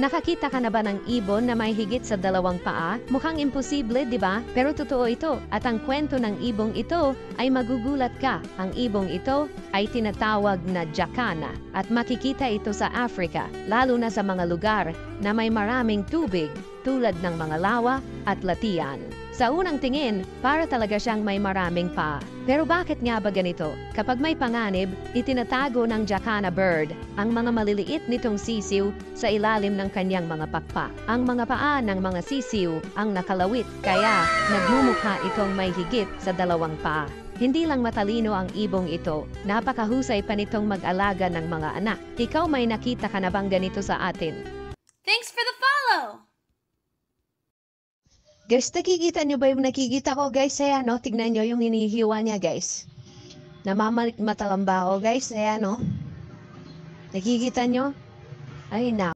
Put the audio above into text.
Nakakita ka na ba ng ibon na may higit sa 2 paa? Mukhang imposible, di ba? Pero totoo ito. At ang kwento ng ibong ito ay magugulat ka. Ang ibong ito ay tinatawag na jacana at makikita ito sa Africa, lalo na sa mga lugar na may maraming tubig tulad ng mga lawa at latian. Sa unang tingin, para talaga siyang may maraming paa. Pero bakit nga ba ganito? Kapag may panganib, itinatago ng jacana bird ang mga maliliit nitong sisiw sa ilalim ng kanyang mga pakpak. Ang mga paa ng mga sisiw ang nakalawit, kaya nagmumukha itong may higit sa 2 paa. Hindi lang matalino ang ibong ito, napakahusay pa nitong mag-alaga ng mga anak. Ikaw may nakita ka na bang ganito sa atin? Thanks for the follow! Guys, nakikita nyo ba yung nakikita ko guys? Ayan no, tignan nyo yung hinihiwa niya guys. Namamalit matalamba ako guys, ayan no. Nakikita nyo? Ay na.